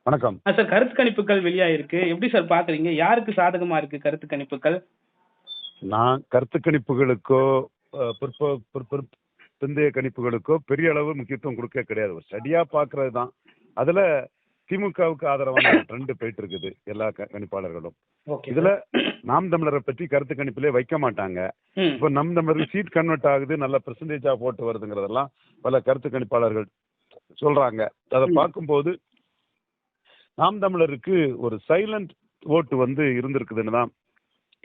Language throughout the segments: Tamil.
வணக்கம். சார் கருத்து கணிப்புகள் வெளியாயிருக்கு. எப்படி சார் பார்க்குறீங்க? யாருக்கு சாதகமா இருக்கு கருத்து கணிப்புகள்? நான் கருத்து கணிப்புகளுக்கோ, அ பிற்ப பிற்ப பிந்தைய கணிப்புகளுக்கோ பெரிய அளவு முக்கியத்துவம் கொடுக்க கிடையாது. ஒரு ஸ்டடியா பார்க்கிறது தான். அதுல திமுகவுக்கு ஆதரவான ட்ரெண்ட் போயிட்டு இருக்குது எல்லா கணிப்பாளர்களும். ஓகே இதுல சார். நாம் தமிழரை பற்றி கருத்து கணிப்பிலே வைக்க மாட்டாங்க. ம். இப்போ நம் தமிழருக்கு சீட் கன்வெர்ட் ஆகுது, நல்ல பெர்சன்டேஜா போட்டு வருதுங்கிறதெல்லாம் பல கருத்து கணிப்பாளர்கள் சொல்றாங்க. அதை ம். பார்க்கும்போது நாம் தமிழருக்கு ஒரு சைலண்ட் ஓட்டு இருந்திருக்குதுன்னு தான்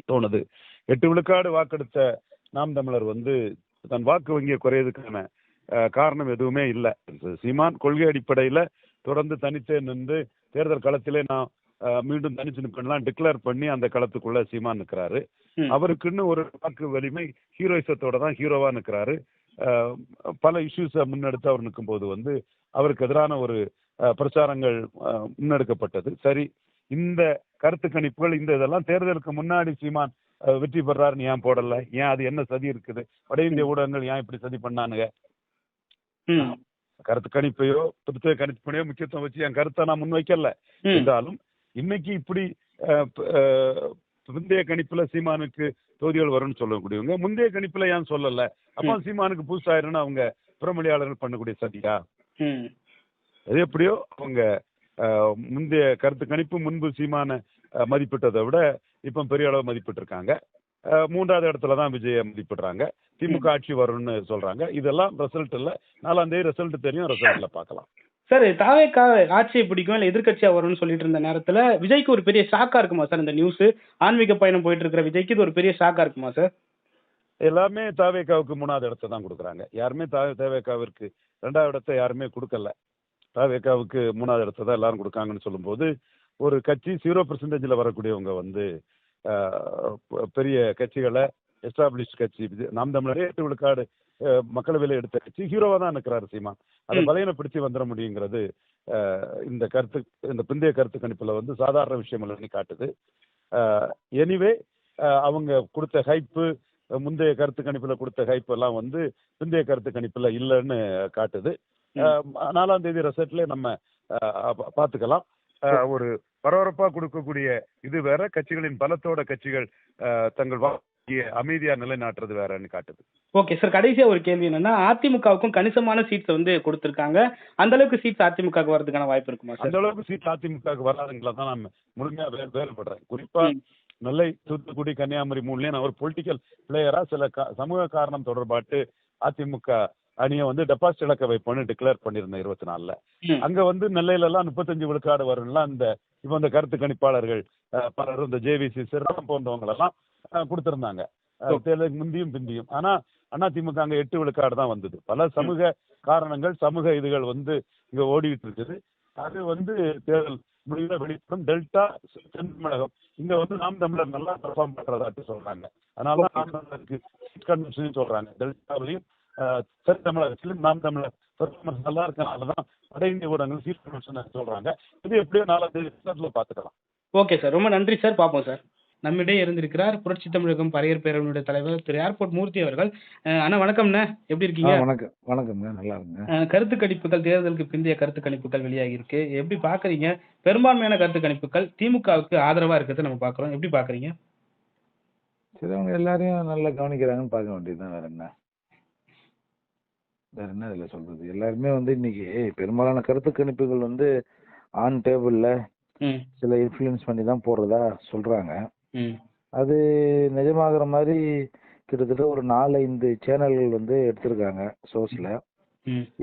தோணுது. 8 விழுக்காடு வாக்கெடுத்த நாம் தமிழர் தன் வாக்கு வங்கியை குறையதுக்கான காரணம் எதுவுமே இல்லை. சீமான் கொள்கை அடிப்படையில தொடர்ந்து தனித்தே நின்று தேர்தல் களத்திலே நான் மீண்டும் தனிச்சு நிற்பேன்லாம் டிக்ளேர் பண்ணி அந்த களத்துக்குள்ள சீமான் நிற்கிறாரு. ம். அவருக்குன்னு ஒரு வாக்கு வலிமை ஹீரோயிசத்தோட தான் ஹீரோவா நிற்கிறாரு. பல இஷ்யூஸை முன்னெடுத்து அவர் நிற்கும் போது அவருக்கு எதிரான ஒரு பிரச்சாரங்கள் முன்னெடுக்கப்பட்டது. சரி, இந்த கருத்து கணிப்புகள் இதெல்லாம் தேர்தலுக்கு முன்னாடி சீமான் வெற்றி பெறாருன்னு ஏன் போடல? ஏன் அது என்ன சதி இருக்குது? வட இந்திய ஊடகங்கள் ஏன் இப்படி சதி பண்ணானுங்க? ம். கருத்து கணிப்பையோ புத்தக கணிப்பையோ முக்கியத்துவம் வச்சு என் கருத்தை நான் முன்வைக்கல ம். என்றாலும் இன்னைக்கு இப்படி முந்தைய கணிப்புல சீமானுக்கு தொகுதிகள் வரும்னு சொல்லக்கூடியவங்க முந்தைய கணிப்புல ஏன் சொல்லல? அப்போ சீமானுக்கு புதுசாயிருன்னு அவங்க புறமொழியாளர்கள் பண்ணக்கூடிய சதியா? ம். அது எப்படியோ அவங்க முந்தைய கருத்து கணிப்பு முன்பு சீமான மதிப்பிட்டதை விட இப்ப பெரிய அளவு மதிப்பிட்டு இருக்காங்க. 3வது இடத்துல தான் விஜய மதிப்பிடுறாங்க. திமுக ஆட்சி வரும்னு சொல்றாங்க. இதெல்லாம் ரிசல்ட் இல்ல. 4ஆம் தேதி ரிசல்ட் தெரியும். ரிசல்ட்ல பார்க்கலாம். சார் தாவேக்கா ஆட்சியை பிடிக்கும் இல்ல எதிர்க்கட்சியா வரும்னு சொல்லிட்டு இருந்த நேரத்துல விஜய்க்கு ஒரு பெரிய ஷாக்கா இருக்குமா சார் இந்த நியூஸ்? ஆன்மீக பயணம் போயிட்டு இருக்கிற விஜய்க்கு இது ஒரு பெரிய ஷாக்கா இருக்குமா சார்? எல்லாமே தாவேக்காவுக்கு 3வது இடத்தை தான் கொடுக்குறாங்க. யாருமே தாவேக்காவிற்கு 2வது இடத்தை யாருமே கொடுக்கல. தாவேக்காவுக்கு 3வது இடத்தை தான் எல்லாரும் கொடுக்காங்கன்னு சொல்லும்போது ஒரு கட்சி 0% வரக்கூடியவங்க பெரிய கட்சிகளை எஸ்டாப்ளிஷ் கட்சி நாம் தமிழரே 8 விழுக்காடு மக்களவையில எடுத்த கட்சி ஹீரோவா தான் நிற்கிறாரு சீமான். அதை பலையனப்படுத்தி வந்துட முடியுங்கிறது இந்த பிந்தைய கருத்து கணிப்புல சாதாரண விஷயம் இல்லைன்னு காட்டுது. எனிவே அவங்க கொடுத்த ஹைப்பு, முந்தைய கருத்து கணிப்புல கொடுத்த ஹைப் எல்லாம் பிந்தைய கருத்து கணிப்புல இல்லைன்னு காட்டுது. 4ஆம் தேதி ரிசல்ட்ல நம்ம பார்த்துக்கலாம். ஒரு பரபரப்பா கொடுக்கக்கூடிய இது வேற, கட்சிகளின் பலத்தோட கட்சிகள் தங்கள் அமைதியா நிலைநாட்டுறது வேறன்னு காட்டுது. ஓகே சார், கடைசியா ஒரு கேள்வி என்னன்னா, அதிமுகவுக்கும் கணிசமான சீட்ஸ் கொடுத்திருக்காங்க. அந்த அளவுக்கு சீட்ஸ் அதிமுகவுக்கு வரதுக்கான வாய்ப்பு இருக்குமா சார்? அந்த அளவுக்கு சீட் அதிமுகவுக்கு வராதுங்களா தான் நான் முழுமையா வேறுபடுறேன். குறிப்பா நெல்லை, தூத்துக்குடி, கன்னியாகுமரி 3லயும் நான் ஒரு பொலிட்டிக்கல் பிளேயரா சில சமூக காரணம் தொடர்பாட்டு அதிமுக அணியை டெபாசிட் இழக்க வைப்போன்னு டிக்ளேர் பண்ணிருந்தேன் 24ல. அங்க நெல்லையில எல்லாம் 35 விழுக்காடு வரும்லாம் இந்த கருத்து கணிப்பாளர்கள் பலரும் இந்த ஜேவிசி சிறம் போன்றவங்க எல்லாம் கொடுத்திருந்தாங்க தேர்தலுக்கு முந்தியும் பிந்தியும். ஆனா அதிமுக அங்க 8 விழுக்காடு தான் வந்தது. பல சமூக காரணங்கள், சமூக இதுகள் இங்க ஓடிட்டு இருக்குது. அது தேர்தல் முடிவுல வெளிப்படும். டெல்டா, தென் தமிழகம் இங்க நாம் தமிழர் நல்லா பெர்ஃபார்ம் பண்றதாட்டு சொல்றாங்க. அதனால நாம் தமிழருக்கு சீட் கன்வென்ஷன் சொல்றாங்க. டெல்டாவிலையும் தென் தமிழகத்திலும் நாம் தமிழர் பெர்ஃபார்மன்ஸ் நல்லா இருக்கனாலதான் வட இந்திய ஊடகங்கள் சீட் கன்வென்ஷன் சொல்றாங்க. இது எப்படியோ 4ஆம் தேதி பார்த்துக்கலாம். ஓகே சார், ரொம்ப நன்றி சார். பார்ப்போம் சார். நம்மிடையே இருந்திருக்கிறார் புரட்சி தமிழகம் பறையர் பேரவையினுடைய தலைவர் திரு ஏர்போர்ட் மூர்த்தி அவர்கள். அண்ணா வணக்கம்ண்ணா, எப்படி இருக்கீங்க? வணக்கம்ங்க, நல்லா இருங்க. கருத்து கணிப்புகள், தேர்தலுக்கு பிந்தைய கருத்து கணிப்புகள் வெளியாகி இருக்கு. எப்படி பாக்குறீங்க? பெரும்பான்மையான கருத்து கணிப்புகள் திமுகவுக்கு ஆதரவா இருக்கிறத நம்ம பாக்குறோம். எப்படி பாக்குறீங்க? சரி, அவங்க எல்லாரையும் நல்லா கவனிக்கிறாங்கன்னு பார்க்க வேண்டியதுதான். வேற என்ன இதுல சொல்றது? எல்லாருமே இன்னைக்கு பெரும்பாலான கருத்து கணிப்புகள் ஆன் டேபிள்ல சில இன்ஃப்ளூயன்ஸ் பண்ணி தான் போடுறதா சொல்றாங்க. அது நிஜமாகிற மாதிரி கிட்டத்தட்ட ஒரு 4-5 சேனல்கள் எடுத்திருக்காங்க சோர்ஸ்ல.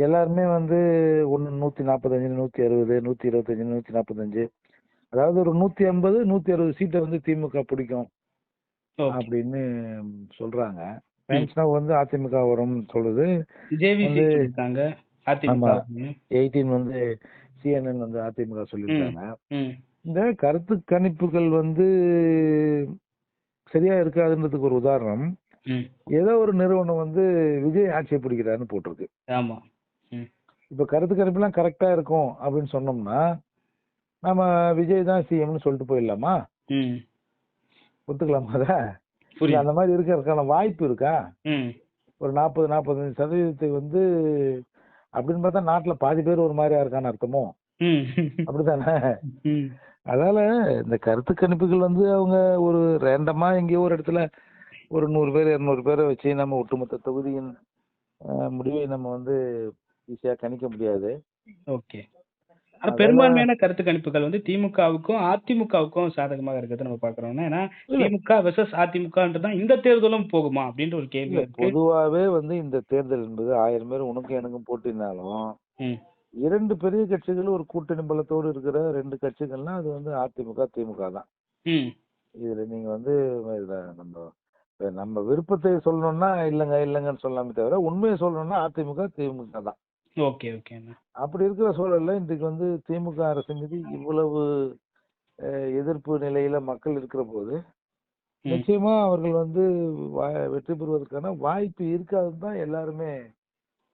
எல்லாருமே 145, 160, 125, 145, அதாவது ஒரு 150, 160 சீட்டை திமுக பிடிக்கும் அப்படின்னு சொல்றாங்க. அதிமுக வரும் சொல்றது. 18 CNN அதிமுக சொல்லியிருக்காங்க. இந்த கருத்து கணிப்புகள் சரியா இருக்காதுன்றதுக்கு ஒரு உதாரணம், ஏதோ ஒரு நிறுவனம் விஜய் ஆட்சியை பிடிக்கிறாருன்னு போட்டிருக்கு. இப்ப கருத்து கணிப்பு எல்லாம் கரெக்டா இருக்கும் அப்படின்னு சொன்னோம்னா நம்ம விஜய் தான் சிஎம்னு சொல்லிட்டு போயிடலாமா? ஒத்துக்கலாமா? அந்த மாதிரி இருக்கிறதுக்கான வாய்ப்பு இருக்கா? ஒரு 40-45% அப்படின்னு பார்த்தா நாட்டுல பாதி பேர் ஒரு மாதிரியா இருக்கான்னு அர்த்தமோ? ம். அப்படித்தானே? ம். அதனால இந்த கருத்து கணிப்புகள் வந்து அவங்க ஒரு ரேண்டமா எங்கேயோ ஒரு இடத்துல ஒரு 100 பேர் 200 பேரை வச்சு நம்ம ஒட்டுமொத்த தொகுதியின் முடிவை நம்ம வந்து ஈஸியா கணிக்க முடியாது. ஓகே. ஆனா அதெல்லாம் பெரும்பான்மையான கருத்து கணிப்புகள் வந்து திமுகவுக்கும், அதிமுகவுக்கும் சாதகமாக இருக்கிறத நம்ம பார்க்கிறோம். ஏன்னா இல்ல திமுக வெர்சஸ் அதிமுகன்றது தான் இந்த தேர்தலும் போகுமா அப்படின்ற ஒரு கேள்வி இல்ல இருக்கு. பொதுவாவே வந்து இந்த தேர்தல் என்பது 1000 பேர் உனக்கும் எனக்கும் போட்டினாலும் ம். 2 பெரிய கட்சிகள் ஒரு கூட்டணி பலத்தோடு இருக்கிற 2 கட்சிகள்னா அது வந்து அதிமுக, திமுக தான். ம். இதுல நீங்க வந்து இதுல நம்ம விருப்பத்தை சொல்லணும்னா இல்லைங்கன்னு சொல்லலாமே தவிர உண்மையை சொல்லணும்னா அதிமுக, திமுக தான். ஓகே, ஓகேண்ணா. அப்படி இருக்கிற சூழல்ல இன்றைக்கு வந்து திமுக அரசு மீது இவ்வளவு எதிர்ப்பு நிலையில மக்கள் இருக்கிற போது ம். நிச்சயமா அவர்கள் வந்து வெற்றி பெறுவதற்கான வாய்ப்பு இருக்காதுன்னு தான் எல்லாருமே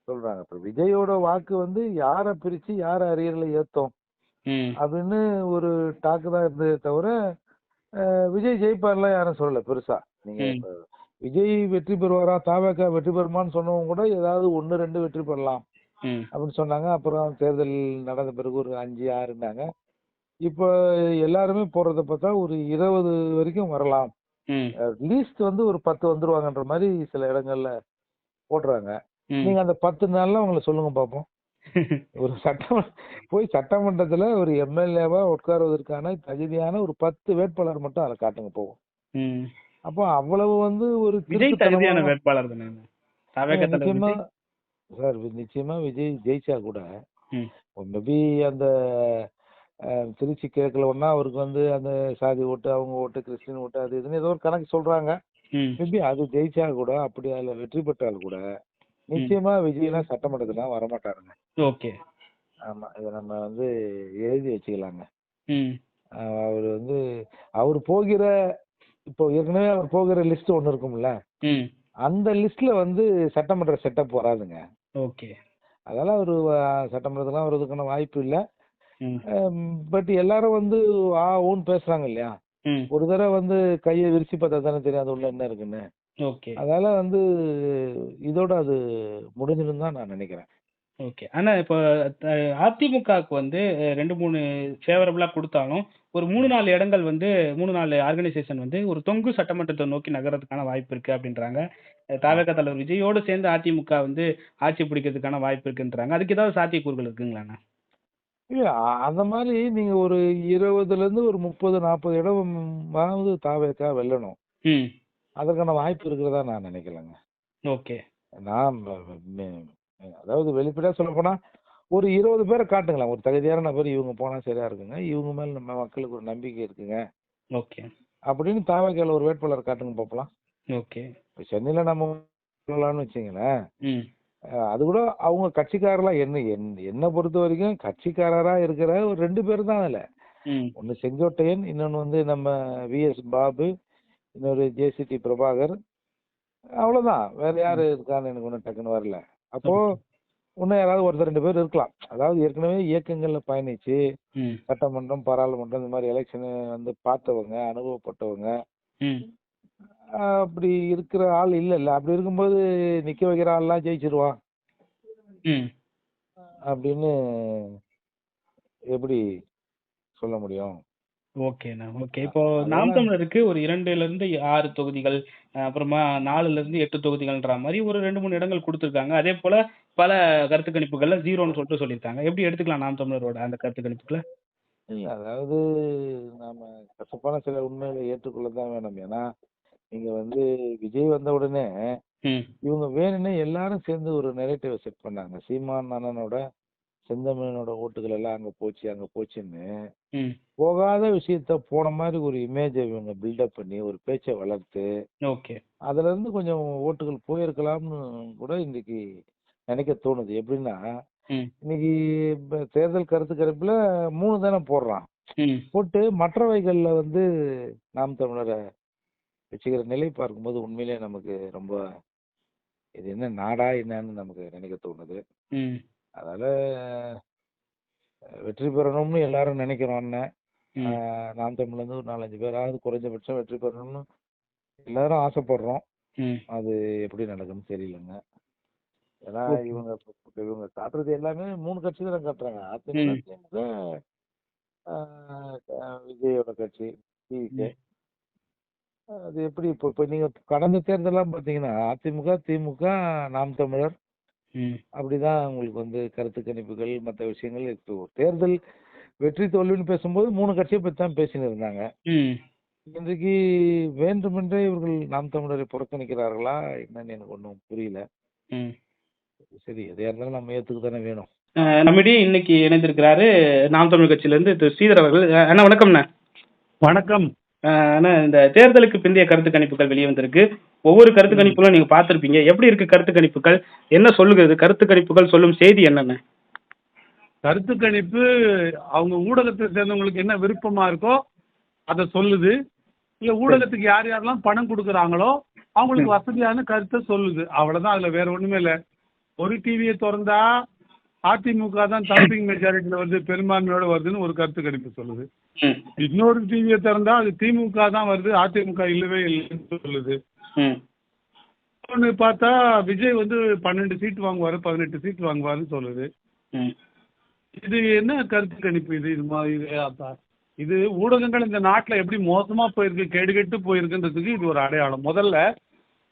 சொல்றாங்க. இப்ப விஜயோட வாக்கு வந்து யாரை பிரிச்சு யாரை அரியர்ல ஏத்தோம் ம். அப்படின்னு ஒரு டாக்கு தான் இருந்ததே தவிர விஜய் ஜெயிப்பார்லாம் யாரும் சொல்லல பெருசா. நீங்க ம். இப்ப விஜய் வெற்றி பெறுவாரா தாவேக்கா வெற்றி பெறுமான்னு சொன்னவங்க கூட ஏதாவது 1 2 வெற்றி பெறலாம் ம். அப்படின்னு சொன்னாங்க. அப்புறம் தேர்தல் நடந்த பிறகு ஒரு 5 6ன்னாங்க. இப்ப எல்லாருமே போறத பார்த்தா ஒரு 20 வரைக்கும் வரலாம். ம். லீஸ்ட் வந்து ஒரு 10 வந்துருவாங்கன்ற மாதிரி சில இடங்கள்ல போடுறாங்க. ம். நீங்க அந்த 10 நாள்ல அவங்கள சொல்லுங்க பார்ப்போம். ஒரு சட்டமன்றத்துல ஒரு எம்எல்ஏவா உட்காருவதற்கான தகுதியான ஒரு 10 வேட்பாளர் மட்டும் அதை காட்டுங்க போவோம். ம். அப்போ அவ்வளவு வந்து ஒரு விஜய் தகுதியான திருட்டுத்தனமான வேட்பாளர் தானே. தவேக தலைவர் நிச்சயமா விஜய். சார் நிச்சயமா விஜய் ஜெயிச்சா கூட ம். மேபி அந்த திருச்சி கிழக்குல ஒன்னா அவருக்கு வந்து அந்த சாதி ஓட்டு அவங்க ஓட்டு கிறிஸ்டின் ஓட்டு அது இதுன்னு ஏதோ ஒரு கணக்கு சொல்றாங்க. ம். மேபி அது ஜெயிச்சா கூட அப்படி அதுல வெற்றி பெற்றால் கூட நிச்சயமா விஜய்லாம் சட்டமன்றத்துலாம் வரமாட்டாருங்க. ஓகே. ஆமா இதை நம்ம வந்து எழுதி வச்சுக்கலாங்க. ம். அவர் வந்து அவர் போகிற இப்போ ஏற்கனவே அவர் போகிற லிஸ்ட் ஒன்று இருக்கும்ல, ம். அந்த லிஸ்ட்ல வந்து சட்டமன்ற செட்டப் வராதுங்க. ஓகே. அதெல்லாம் ஒரு சட்டமன்றத்துலாம் வர்றதுக்கான வாய்ப்பு இல்லை. ம். பட் எல்லாரும் வந்து ஊன்னு பேசுறாங்க இல்லையா? ம். ஒரு தடவை வந்து கையை விரிச்சு பார்த்தா தானே தெரியும் அது உள்ள என்ன இருக்குன்னு. ஓகே. அதனால வந்து இதோட அது முடிஞ்சிடும் தான் நான் நினைக்கிறேன். ஓகே. ஆனா இப்போ அதிமுகவுக்கு வந்து 2, 3 ஃபேவரபிளா குடுத்தாலும், ஒரு 3, 4 இடங்கள் வந்து 3, 4 ஆர்கனைசேஷன் வந்து ஒரு தொங்கு சட்டமன்றத்தை நோக்கி நகர்றதுக்கான வாய்ப்பு இருக்கு அப்படின்றாங்க. தவேக தலைவர் விஜயோடு சேர்ந்து அதிமுக வந்து ஆட்சி பிடிக்கிறதுக்கான வாய்ப்பு இருக்குன்றாங்க. அதுக்கு ஏதாவது சாத்தியக்கூறுகள் இருக்குங்களாண்ணா? இல்ல அந்த மாதிரி நீங்க ஒரு 20ல இருந்து ஒரு 30 40 இடமாவது தாவேக்கா வெல்லணும். ம். அதற்கான வாய்ப்பு இருக்கிறதா நான் நினைக்கலங்க. ஓகே. நான் அதாவது வெளிப்படையா சொல்ல போனா ஒரு 20 பேரை காட்டுங்களேன். ஒரு தகுதியான நபர் இவங்க போனா சரியா இருக்குங்க. இவங்க மேல நம்ம மக்களுக்கு ஒரு நம்பிக்கை இருக்குங்க. ஓகே. அப்படின்னு தாவேக்கால ஒரு வேட்பாளர் காட்டுங்க பார்க்கலாம். ஓகே. இப்ப சென்னையில நம்ம சொல்லலாம்னு வச்சுங்களேன். ம். அது கூட அவங்க கட்சிக்காரலாம் என்ன பொறுத்த வரைக்கும் கட்சிக்காரரா இருக்கிற ஒரு 2 பேர் தான் அதுல. ம். ஒன்னு செங்கோட்டையன், இன்னொன்னு வந்து நம்ம விஎஸ் பாபு, இன்னொரு ஜேசிடி பிரபாகர். அவ்வளவுதான். வேற யாரு இருக்கான்னு எனக்கு ஒன்றும் டக்குன்னு வரல. அப்போ இன்னும் யாராவது ஒருத்தர் 2 பேர் இருக்கலாம். அதாவது ஏற்கனவே இயக்கங்கள்ல பயணிச்சு ம். சட்டமன்றம், பாராளுமன்றம் இந்த மாதிரி எலெக்ஷன் வந்து பார்த்தவங்க, அனுபவப்பட்டவங்க. ம். அப்படி இருக்கிற ஆள் இல்ல. அப்படி இருக்கும்போது நிக்க வைக்கிற ஆள்லாம் ஜெயிச்சிருவான் ம். அப்படின்னு எப்படி சொல்ல முடியும்? ஓகேண்ணா. ஓகே. இப்போ நாம் தமிழருக்கு ஒரு 2லிருந்து 6 தொகுதிகள், அப்புறமா 4லிருந்து 8 தொகுதிகள்ன்ற மாரி ஒரு 2, 3 இடங்கள் குடுத்துருக்காங்க. அதேபோல பல கருத்து கணிப்புகள்ல 0ன்னு சொல்லிட்டு சொல்லியிருக்காங்க. எப்படி எடுத்துக்கலாம் நாம் தமிழரோட அந்த கருத்து கணிப்புகள? இல்ல அதாவது நாம கசப்பான சில உண்மைகளை ஏற்றுக்கொள்ள தான் வேணும். ஏன்னா நீங்க வந்து விஜய் வந்த உடனே ம். இவங்க வேணும்னே எல்லாரும் சேர்ந்து ஒரு நெரேட்டிவ் செட் பண்ணாங்க. சீமான் அண்ணனோட செந்தமிழனோட ஓட்டுகள் எல்லாம் அங்க போச்சுன்னு ம். போகாத விஷயத்த போன மாதிரி ஒரு இமேஜை இவங்க பில்டப் பண்ணி ஒரு பேச்சை வளர்த்து ஓகே. அதுல இருந்து கொஞ்சம் ஓட்டுகள் போயிருக்கலாம்னு கூட இன்னைக்கு நினைக்க தோணுது. எப்படின்னா ம். இன்னைக்கு தேர்தல் கருத்து கணிப்புல 3 தானே போடுறான். ம். போட்டு மற்றவைகள்ல வந்து நாம் தமிழரை வச்சுக்கிற நிலை பார்க்கும்போது உண்மையிலே நமக்கு ரொம்ப இது என்ன நாடா என்னன்னு நமக்கு நினைக்க தோணுது. ம். அதனால வெற்றி பெறணும்னு எல்லாரும் நினைக்கிறோம் அண்ணன். ம். நாம் தமிழ்ல இருந்து ஒரு 4, 5 பேராவது குறைஞ்சபட்சம் வெற்றி பெறணும்னு எல்லாரும் ஆசைப்படுறோம். ம். அது எப்படி நடக்கும்னு தெரியலங்க. ஏன்னா இவங்க இவங்க காட்டுறது எல்லாமே 3 கட்சி தான் காட்டுறாங்க. அதிமுக, திமுக, விஜயோட கட்சி டிவிகே. அது எப்படி இப்போ நீங்க கடந்த தேர்தலாம் பாத்தீங்கன்னா அதிமுக, திமுக, நாம் தமிழர் அப்படிதான் உங்களுக்கு வந்து கருத்து கணிப்புகள் மற்ற விஷயங்கள் இப்போ தேர்தல் வெற்றி தோல்வின்னு பேசும்போது 3 கட்சியை பத்தி தான் பேசின்னு இருந்தாங்க. இன்றைக்கு வேண்டுமென்றே இவர்கள் நாம் தமிழரை புறக்கணிக்கிறார்களா என்னன்னு எனக்கு ஒன்றும் புரியல. சரி, எதையா இருந்தாலும் நம்ம ஏத்துக்கு தானே வேணும். நம்மிடையே இன்னைக்கு இணைந்திருக்கிறாரு நாம் தமிழ் கட்சியில இருந்து திரு ஸ்ரீதர் அவர்கள். அண்ணா வணக்கம்ண்ணா. வணக்கம் அண்ணா, இந்த தேர்தலுக்கு பிந்தைய கருத்து கணிப்புகள் வெளியே வந்திருக்கு. ஒவ்வொரு கருத்து கணிப்புகளும் நீங்க பார்த்திருப்பீங்க. எப்படி இருக்கு கருத்து கணிப்புகள்? என்ன சொல்லுகிறது கருத்து கணிப்புகள்? சொல்லும் செய்தி என்னென்ன? கருத்து கணிப்பு அவங்க ஊடகத்தை சேர்ந்தவங்களுக்கு என்ன விருப்பமா இருக்கோ அதை சொல்லுது. இல்ல ஊடகத்துக்கு யார் யாரெல்லாம் பணம் கொடுக்குறாங்களோ அவங்களுக்கு வசதியான கருத்தை சொல்லுது. அவ்வளவுதான். அதுல வேற ஒண்ணுமே இல்லை. ஒரு டிவியை திறந்தா அதிமுக தான் தம்பிங் மெஜாரிட்டியில வருது, பெரும்பான்மையோட வருதுன்னு ஒரு கருத்து கணிப்பு சொல்லுது. இன்னொரு டிவியை திறந்தா அது திமுக தான் வருது, அதிமுக இல்லவே இல்லைன்னு சொல்லுது. ஒன்று பார்த்தா விஜய் வந்து 12 சீட் வாங்குவாரு, 18 சீட் வாங்குவாருன்னு சொல்லுது. இது என்ன கருத்து கணிப்பு? இது ஊடகங்கள் இந்த நாட்டில் எப்படி மோசமா போயிருக்கு, கேடுகெட்டு போயிருக்குன்றதுக்கு இது ஒரு அடையாளம். முதல்ல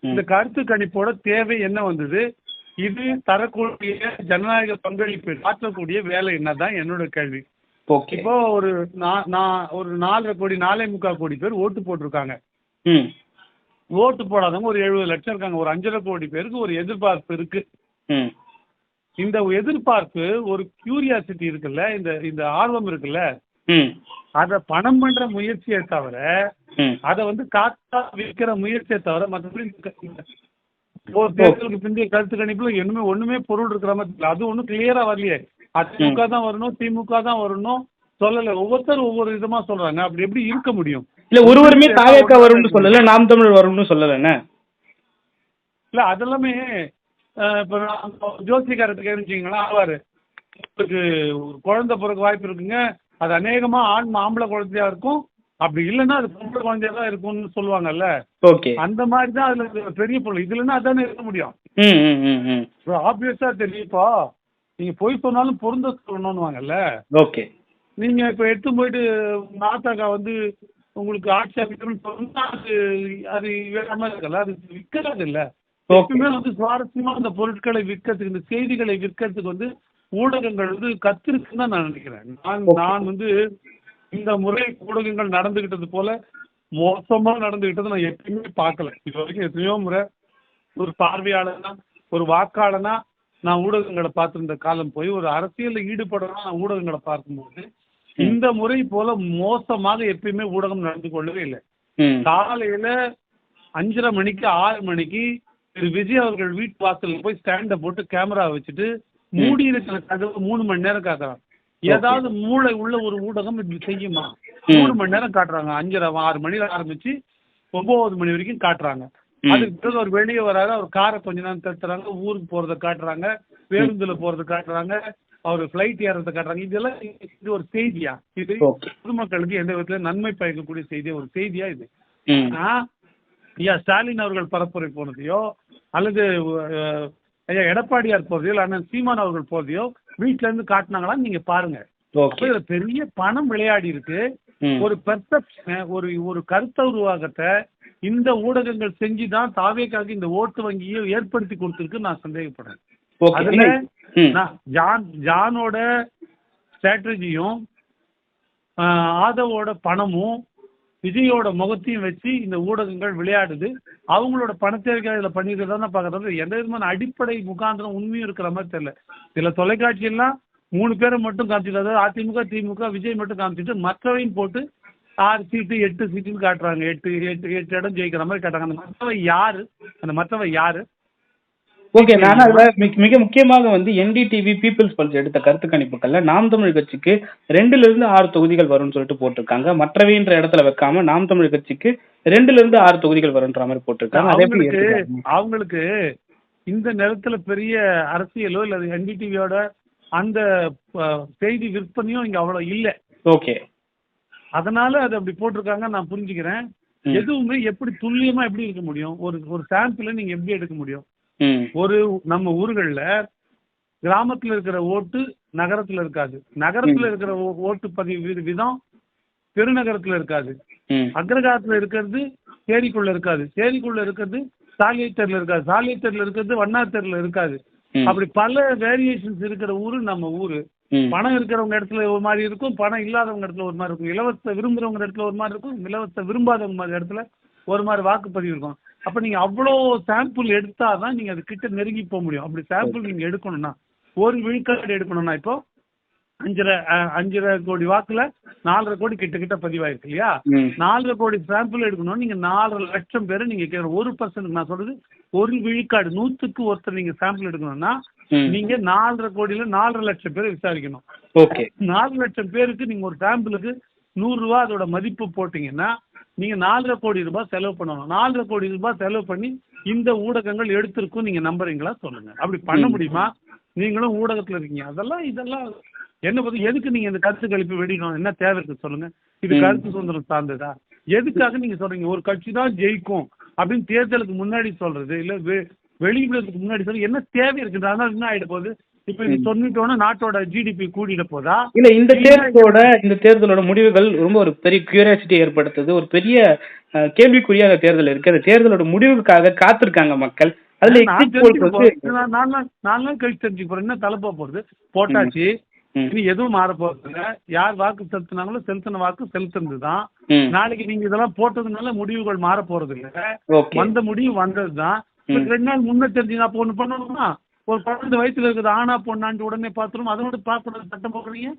இந்த கருத்து கணிப்போட தேவை என்ன வந்தது? இது தரக்கூடிய ஜனநாயக பங்களிப்பு ஆற்றக்கூடிய வேலை என்னதான் என்னோட கேள்வி. இப்போ ஒரு 4.5 கோடி 4.25 கோடி பேர் ஓட்டு போட்டிருக்காங்க. ஓட்டு போடாதவங்க ஒரு 70 லட்சம் இருக்காங்க. ஒரு 5.5 கோடி பேருக்கு ஒரு எதிர்பார்ப்பு இருக்கு. இந்த எதிர்பார்ப்பு ஒரு கியூரியாசிட்டி இருக்குல்ல, இந்த ஆர்வம் இருக்குல்ல, அத பணம் பண்ற முயற்சியை தவிர அத வந்து காத்தா விற்கிற முயற்சியை தவிர மற்றபடி ஒரு தேர்தலுக்கு பிந்தைய கருத்து கணிப்புல ஒண்ணுமே பொருள் இருக்கிற மாதிரி அது ஒண்ணும் கிளியரா வரலையே. அதிமுக தான் வரணும், திமுக தான் வரணும் சொல்லல. ஒவ்வொருத்தரும் ஒவ்வொரு விதமா சொல்றாங்க. அப்படி எப்படி இருக்க முடியும்? இல்ல ஒருவருமே தாவேக்கா வரும்னு சொல்லல, நாம் தமிழ் வரும்னு சொல்லல. இல்ல அதெல்லாமே இப்ப ஜோசிகாரத்துக்கு கேட்டுங்களா ஆவாரு, உங்களுக்கு ஒரு குழந்தை பிறகு வாய்ப்பு இருக்குங்க, அது அநேகமா ஆம்பளை குழந்தையா இருக்கும், அப்படி இல்லைன்னா அது பொம்பளை குழந்தையா தான் இருக்கும்னு சொல்லுவாங்கல்ல. அந்த மாதிரி தான் அதுல பெரிய பொருள். இதுலன்னா அதானே இருக்க முடியும். ஆப்வியஸா தெரியுப்பா. நீங்க போய் சொன்னாலும் பொருந்த சொல்லணும்னுவாங்கல்ல. நீங்க இப்ப எடுத்து போயிட்டு நாத்தாக்கா வந்து உங்களுக்கு ஆட்சி அமைக்கணும்னு சொன்னா அது வேற மாதிரி இருக்கல, அது விற்கிறது இல்ல. எப்பவுமே வந்து சுவாரஸ்யமா அந்த பொருட்களை விற்கிறதுக்கு, இந்த செய்திகளை விற்கிறதுக்கு வந்து ஊடகங்கள் வந்து கத்திருக்குன்னு தான் நான் நினைக்கிறேன். நான் வந்து இந்த முறை ஊடகங்கள் நடந்துகிட்டது போல மோசமா நடந்துகிட்டது நான் எப்பயுமே பார்க்கல. இது வரைக்கும் எத்தனையோ முறை ஒரு பார்வையாளனா ஒரு வாக்காளனா நான் ஊடகங்களை பார்த்திருந்த காலம் போய் ஒரு அரசியல்ல ஈடுபடணும் நான் ஊடகங்களை பார்க்கும்போது இந்த முறை போல மோசமாக எப்பயுமே ஊடகம் நடந்து கொள்ளவே இல்லை. காலையில 5:30 மணிக்கு 6 மணிக்கு திரு விஜய் அவர்கள் வீட்டு வாசல்ல போய் ஸ்டாண்ட போட்டு கேமரா வச்சுட்டு மூடி இருக்கிற கதவு 3 மணி நேரம் காட்டுறாங்க. ஏதாவது மூளை உள்ள ஒரு ஊடகம் இப்படி செய்யுமா? 3 மணி நேரம் காட்டுறாங்க. 5:30 6 மணில ஆரம்பிச்சு 9 மணி வரைக்கும் காட்டுறாங்க. அதுக்கு பிறகு அவர் வெளியே வராது, அவர் காரை கொஞ்ச நேரம் தடுத்துறாங்க, ஊருக்கு போறதை காட்டுறாங்க, பேருந்துல போறதை காட்டுறாங்க, அவர் பிளைட் ஏறதை காட்டுறாங்க. இதெல்லாம் இது ஒரு செய்தியா? இது பொதுமக்களுக்கு எந்த விதத்துல நன்மை பயக்கக்கூடிய செய்தியா? ஒரு செய்தியா இது? ஐயா ஸ்டாலின் அவர்கள் பரப்புரை போனதையோ அல்லது ஐயா எடப்பாடியார் போறதையோ இல்ல அண்ணன் சீமான் அவர்கள் போறதையோ வீட்டுல இருந்து காட்டினாங்களான்னு நீங்க பாருங்க. பெரிய பணம் விளையாடி இருக்கு. ஒரு பெர்செப்ஷன், ஒரு கருத்த உருவாக்கத்தை இந்த ஊடகங்கள் செஞ்சுதான் தாவேக்காக இந்த ஓட்டு வங்கியை ஏற்படுத்தி கொடுத்துருக்கு நான் சந்தேகப்படுறேன். அதுல ஜானோட ஸ்ட்ராட்டஜியும் ஆதவோட பணமும் விஜயோட முகத்தையும் வச்சு இந்த ஊடகங்கள் விளையாடுது. அவங்களோட பணத்தேவைக்காக இதில் பண்ணிக்கிறதா பார்க்கறது எந்த விதமான அடிப்படை முகாந்திரம் உண்மையும் இருக்கிற மாதிரி தெரியல. சில தொலைக்காட்சியெல்லாம் 3 பேரை மட்டும் காமிச்சிட்டு, அதாவது அதிமுக திமுக விஜய் மட்டும் காமிச்சிட்டு மற்றவையும் போட்டு 6 சீட்டு 8 சீட்டுன்னு காட்டுறாங்க. 8 இடம் ஜெயிக்கிற மாதிரி காட்டுறாங்க. அந்த மற்றவை யாரு? நான் அதுல மிக முக்கியமாக வந்து என்டிடிவி பீப்புள்ஸ் பல்ஸ் எடுத்த கருத்து கணிப்புகள்ல நாம் தமிழ் கட்சிக்கு 2 to 6 தொகுதிகள் வரும்னு சொல்லிட்டு போட்டிருக்காங்க. மற்றவைன்ற இடத்துல வைக்காம நாம் தமிழ் கட்சிக்கு 2 to 6 தொகுதிகள் வரும்ன்ற மாதிரி போட்டிருக்காங்க. அவங்களுக்கு இந்த நேரத்துல பெரிய அரசியலோ இல்ல என்டிடிவியோட அந்த செய்தி விற்பனையும் இங்க அவ்வளவு இல்ல. அதனால அது அப்படி போட்டிருக்காங்க. நான் புரிஞ்சுக்கிறேன். எதுவுமே எப்படி துல்லியமா எப்படி இருக்க முடியும்? ஒரு சாம்பிள நீங்க எப்படி எடுக்க முடியும்? ஒரு நம்ம ஊர்கள்ல கிராமத்துல இருக்கிற ஓட்டு நகரத்துல இருக்காது, நகரத்துல இருக்கிற ஓட்டு பதிவு விதம் பெருநகரத்துல இருக்காது, அக்ரகாரத்துல இருக்கிறது சேரிக்குள்ள இருக்காது, சேரிக்குள்ள இருக்கிறது சாலியத்தேர்ல இருக்காது, சாலியத்தேர்ல இருக்கிறது வண்ணாத்தேர்ல இருக்காது. அப்படி பல வேரியேஷன்ஸ் இருக்கிற ஊரு நம்ம ஊரு. பணம் இருக்கிறவங்க இடத்துல ஒரு மாதிரி இருக்கும், பணம் இல்லாதவங்க இடத்துல ஒரு மாதிரி இருக்கும், இலவச விரும்புறவங்க இடத்துல ஒரு மாதிரி இருக்கும், இலவச விரும்பாதவங்க மாதிரி இடத்துல ஒரு மாதிரி வாக்குப்பதிவு இருக்கும். அப்ப நீங்க அவ்வளோ சாம்பிள் எடுத்தாதான் நீங்க அது கிட்ட நெருங்கி போக முடியும். அப்படி சாம்பிள் நீங்க எடுக்கணும்னா ஒரு விழுக்காடு எடுக்கணும்னா இப்போ 5.5 கோடி வாக்குல 4.5 கோடி கிட்ட பதிவாயிருக்கு இல்லையா? 4.5 கோடி சாம்பிள் எடுக்கணும். நீங்க 4 லட்சம் பேரை நீங்க 1% நான் சொல்றது ஒரு விழுக்காடு 100க்கு ஒருத்தர் நீங்க சாம்பிள் எடுக்கணும்னா நீங்க 4.5 கோடியில 4.5 லட்சம் பேரை விசாரிக்கணும். 4 லட்சம் பேருக்கு நீங்க ஒரு சாம்பிளுக்கு 100 ரூபாய் அதோட மதிப்பு போட்டீங்கன்னா நீங்க 4.5 கோடி ரூபாய் செலவு பண்ணணும். 4.5 கோடி ரூபாய் செலவு பண்ணி இந்த ஊடகங்கள் எடுத்திருக்கும் நீங்க நம்புறீங்களா சொல்லுங்க? அப்படி பண்ண முடியுமா? நீங்களும் ஊடகத்துல இருக்கீங்க. இதெல்லாம் என்ன பத்தி எதுக்கு நீங்க இந்த கருத்து கணிப்பு வெடிக்கணும்? என்ன தேவை இருக்கு சொல்லுங்க? இது கருத்து சுதந்திரம் சார்ந்ததா? எதுக்காக நீங்க சொல்றீங்க ஒரு கட்சி தான் ஜெயிக்கும் அப்படின்னு தேர்தலுக்கு முன்னாடி சொல்றது இல்ல வெளியிடறதுக்கு முன்னாடி சொல்றது என்ன தேவை இருக்குது? அதனால என்ன ஆயிட போகுது? இப்ப இது சொல்லிட்டோன்னா நாட்டோட ஜிடிபி கூடிட போதா? இல்ல இந்த தேர்தலோட முடிவுகள் ரொம்ப ஒரு பெரிய கியூரியாசிட்டி ஏற்படுத்துது, ஒரு பெரிய கேள்விக்குரிய தேர்தல் இருக்கு. அந்த தேர்தலோட முடிவுக்காக காத்திருக்காங்க மக்கள். அதுல நான் கழிச்சு தெரிஞ்சுக்க போறேன். என்ன தலைப்பா போறது போட்டாச்சு, இனி எதுவும் மாற போறது இல்ல. யார் வாக்கு செலுத்தினாங்களோ செலுத்தின வாக்கு செலுத்துனதுதான். நாளைக்கு நீங்க இதெல்லாம் போட்டதுனால முடிவுகள் மாற போறது இல்ல. வந்த முடிவு வந்ததுதான். 2 நாள் முன்ன தெரிஞ்சுங்க. அப்ப ஒண்ணு பண்ணணும்னா ஒரு 12 வயசுல இருக்குது ஆனா பொண்ணாண்டு உடனே பாத்துரும். அதோட பாக்க சட்டம் போடுறீங்க.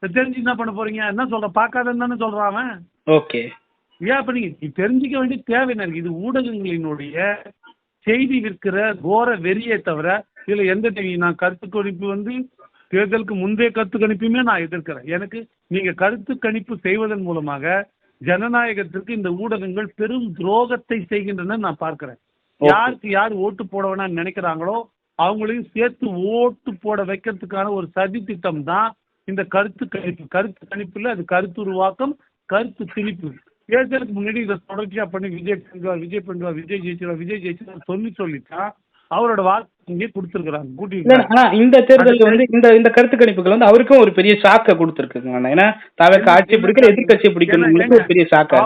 தெரிஞ்சு என்ன பண்ண போறீங்க? என்ன சொல்ற? பாக்காதன்னு தானே சொல்றான் அவன். ஓகே ஏன் அப்ப நீங்க தெரிஞ்சுக்க வேண்டிய தேவை என்ன இருக்கு? இது ஊடகங்களினுடைய செய்தி விற்கிற கோர வெறியை தவிர இதுல எந்த நான் கருத்து கணிப்பு தேர்தலுக்கு முந்தைய கருத்து கணிப்புமே நான் எதிர்க்கிறேன். எனக்கு நீங்க கருத்து கணிப்பு செய்வதன் மூலமாக ஜனநாயகத்திற்கு இந்த ஊடகங்கள் பெரும் துரோகத்தை செய்கின்றன நான் பார்க்கிறேன். யாருக்கு யார் ஓட்டு போட வேணாம்னு நினைக்கிறாங்களோ அவங்களையும் சேர்த்து ஓட்டு போட வைக்கிறதுக்கான ஒரு சதி திட்டம் தான் இந்த கருத்து கணிப்பு. கருத்து கணிப்புல அது கருத்து உருவாக்கம், கருத்து திணிப்பு. தேர்தலுக்கு முன்னாடி இதை தொடர்ச்சியா பண்ணி விஜய் ஜெயிச்சிருவார் சொல்லித்தான் அவரோட வாக்கு இங்கே கொடுத்திருக்கிறாங்க. ஆனா இந்த தேர்தல் இந்த கருத்து கணிப்புகள் அவருக்கும் ஒரு பெரிய ஷாக்கை கொடுத்திருக்குங்க. ஏன்னா தவிர்க்க ஆட்சி பிடிக்கிற எதிர்கட்சியை பிடிக்கணும் ஒரு பெரிய ஷாக்கா.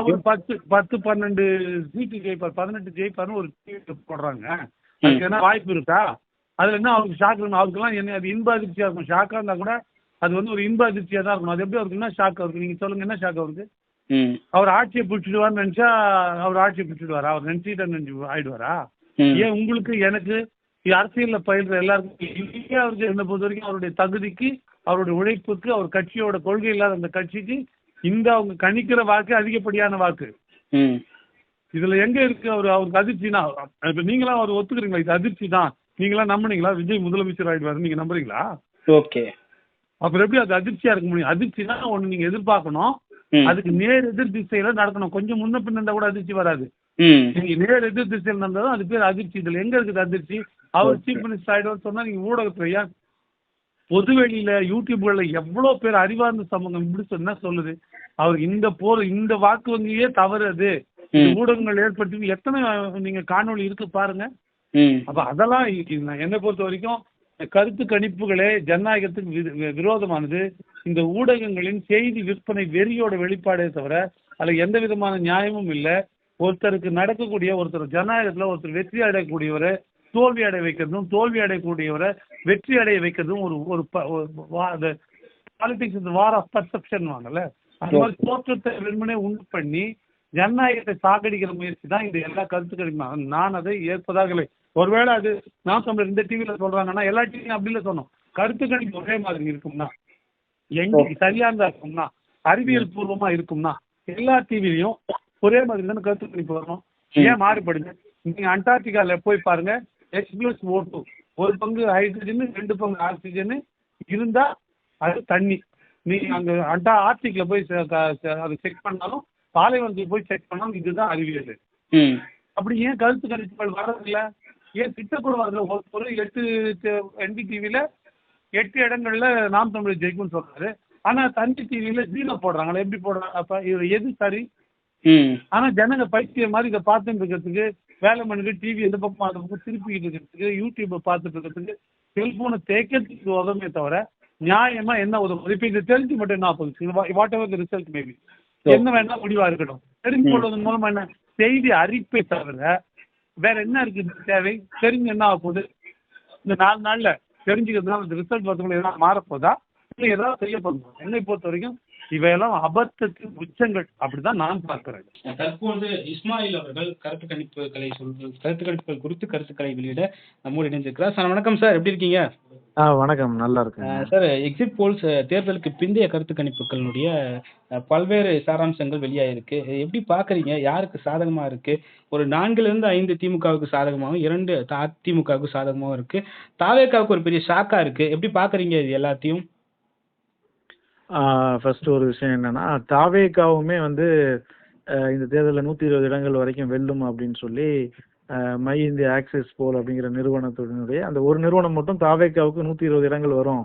10-12 சீட்டு ஜெயிப்பார், 18 ஜெயிப்பார்னு ஒரு போடுறாங்க. அதுக்கு என்ன வாய்ப்பு இருக்கா? அதுல என்ன அவருக்கு ஷாக் இருக்கணும்? அவருக்குலாம் என்ன அது இன்ப அதிர்ச்சியா இருக்கும். ஷாக்கா இருந்தா கூட அது ஒரு இன்ப அதிர்ச்சியா தான் இருக்கும். அது எப்படி அவருக்கு என்ன ஷாக் அவருக்கு? நீங்க சொல்லுங்க, என்ன ஷாக் அவருக்கு? அவர் ஆட்சியை பிடிச்சிடுவார்னு நினைச்சா அவர் ஆட்சியை பிடிச்சிடுவாரா? அவர் நினைச்சு ஆயிடுவாரா? ஏன் உங்களுக்கு எனக்கு அரசியல்ல பயிர்ற எல்லாருக்கும் அவருக்கு என்ன பொறுத்த வரைக்கும் அவருடைய தகுதிக்கு, அவருடைய உழைப்புக்கு, அவர் கட்சியோட கொள்கை இல்லாத அந்த கட்சிக்கு அவங்க கணிக்கிற வாக்கு அதிகப்படியான வாக்கு. இதுல எங்க இருக்கு அவருக்கு அதிர்ச்சினா? இப்ப நீங்களாம் அவர் ஒத்துக்கிறீங்களா இது அதிர்ச்சி தான்? நீங்களாம் நம்புனீங்களா விஜய் முதலமைச்சர் ஆயிடுவாரு? நீங்க நம்புறீங்களா? ஓகே, அப்புறம் எப்படி அது அதிர்ச்சியா இருக்க முடியும்? அதிர்ச்சினா ஒண்ணு நீங்க எதிர்பார்க்கணும், அதுக்கு நேர் எதிர் திசையில நடக்கணும். கொஞ்சம் முன்ன பின்னா கூட அதிர்ச்சி வராது. நீங்க நேர் எதிர் திசையில் நடந்தாலும் அது பேர் அதிர்ச்சி. இதுல எங்க இருக்குது அதிர்ச்சி? அவர் சீஃப் மினிஸ்டர் ஆயிடுவார் சொன்னா நீங்க ஊடகத்துல பொதுவெளியில யூடியூப்ல எவ்வளவு பேர் அறிவார்ந்த சமூகம் இப்படி சொன்னா சொல்லுது அவருக்கு இந்த வாக்கு வங்கியே தவறுது ஊடகங்கள் ஏற்படுத்தி எத்தனை நீங்க காணொலி இருக்கு பாருங்க. அப்ப அதெல்லாம் என்னை பொறுத்த வரைக்கும் கருத்து கணிப்புகளே ஜனநாயகத்துக்கு விரோதமானது. இந்த ஊடகங்களின் செய்தி விற்பனை வெறியோட வெளிப்பாடே தவிர அதுல எந்த விதமான நியாயமும் இல்லை. ஒருத்தருக்கு நடக்கக்கூடிய ஒருத்தர் ஜனநாயகத்துல ஒருத்தர் வெற்றி அடையக்கூடியவரை தோல்வி அடைய வைக்கிறதும், தோல்வி அடையக்கூடியவரை வெற்றி அடைய வைக்கிறதும் ஒரு பாலிடிக்ஸ் வார் ஆஃப் பர்செப்ஷன் வாங்கல. அது மாதிரி தோற்றத்தை வெறுமனே உண்டு பண்ணி ஜனநாயகத்தை சாகடிக்கிற முயற்சி தான் இந்த எல்லா கருத்து கணிப்பும். நான் அதை ஏற்பதாக இல்லை. ஒருவேளை அது நான் சொல்றேன் இந்த டிவியில சொல்றாங்கன்னா எல்லா டிவியும் அப்படி இல்லை சொன்னோம். கருத்து கணிப்பு ஒரே மாதிரி இருக்கும்னா, எங்க சரியானதா இருக்கும்னா, அறிவியல் பூர்வமா இருக்கும்னா எல்லா டிவிலையும் ஒரே மாதிரி தானே கருத்து கணிப்பு வரணும். ஏன் மாறுபடுது? நீங்க அண்டார்டிகால போய் பாருங்க, H+O2 ஒரு பங்கு ஹைட்ரஜன் 2 பங்கு ஆக்சிஜன் இருந்தா அது தண்ணி. நீங்க அங்க ஆர்டிக்ல போய் அதை செக் பண்ணாலும், பாலைவனத்துக்கு போய் செக் பண்ணாலும் இதுதான் அறிவியல். அப்படி ஏன் கருத்து கணிப்புகள் வரதில்ல? ஏன் திட்ட கூட வரல? ஒரு 8 NDTVல 8 இடங்கள்ல நாம் தமிழர் ஜெயிக்கும்னு சொல்றாரு. ஆனா தந்தி டிவியில 0 போடுறாங்களே, எப்படி போடுறாங்க? அப்ப இது எது சரி? ஆனா ஜனங்க பைத்திய மாதிரி இதை பார்த்துட்டு இருக்கிறதுக்கு வேலை பண்ணிட்டு டிவி எந்த பக்கம் அந்த பக்கம் திருப்பிக்கிட்டு இருக்கிறதுக்கு, யூடியூப்பை பார்த்துட்டு இருக்கிறதுக்கு, செல்போனை தேய்க்கிறதுக்கு உதவுமே தவிர நியாயமா என்ன உதவும்? இப்போ இது தெரிஞ்சு மட்டும் என்ன ஆகுது? What ever the result maybe, என்ன வேணா முடிவா இருக்கட்டும், தெரிஞ்சு கொள்வதன் மூலமா என்ன செய்தி அறிப்பை தவிர வேற என்ன இருக்கு தேவை? தெரிஞ்சு என்ன ஆக போகுது? இந்த 4 நாள்ல தெரிஞ்சுக்கிறதுனால இந்த ரிசல்ட் வரதுக்குள்ள ஏதாவது மாறப்போதா, இல்லை ஏதாவது செய்ய போதும்? என்னை பொறுத்த வரைக்கும் இவையெல்லாம் அபத்தத்தின் உச்சங்கள், அப்படிதான் நான் பார்க்கிறேன். தற்போது இஸ்மாயில் அவர்கள் கருத்து கணிப்புகள் குறித்து கருத்துக்களை வெளியிட நம்மோடு இணைந்திருக்கிறார். சார் வணக்கம் சார், எப்படி இருக்கீங்க? வணக்கம், நல்லா இருக்கு சார். எக்ஸிட் போல்ஸ் தேர்தலுக்கு பிந்தைய கருத்து கணிப்புகளுடைய பல்வேறு சாராம்சங்கள் வெளியாயிருக்கு. எப்படி பாக்குறீங்க? யாருக்கு சாதகமா இருக்கு? ஒரு 4-5 திமுகவுக்கு சாதகமாகவும் 2 அதிமுகவுக்கு சாதகமாகவும் இருக்கு. தாவேகாவுக்கு ஒரு பெரிய ஷாக்கா இருக்கு. எப்படி பாக்குறீங்க இது எல்லாத்தையும்? ஃபர்ஸ்ட் ஒரு விஷயம் என்னன்னா, தாவேகாவுமே வந்து இந்த தேர்தலில் 120 இடங்கள் வரைக்கும் வெல்லும் அப்படின்னு சொல்லி மை இந்தியா ஆக்சிஸ் போல் அப்படிங்கிற நிறுவனத்தினுடைய அந்த ஒரு நிறுவனம் மட்டும் தாவேகாவுக்கு 120 இடங்கள் வரும்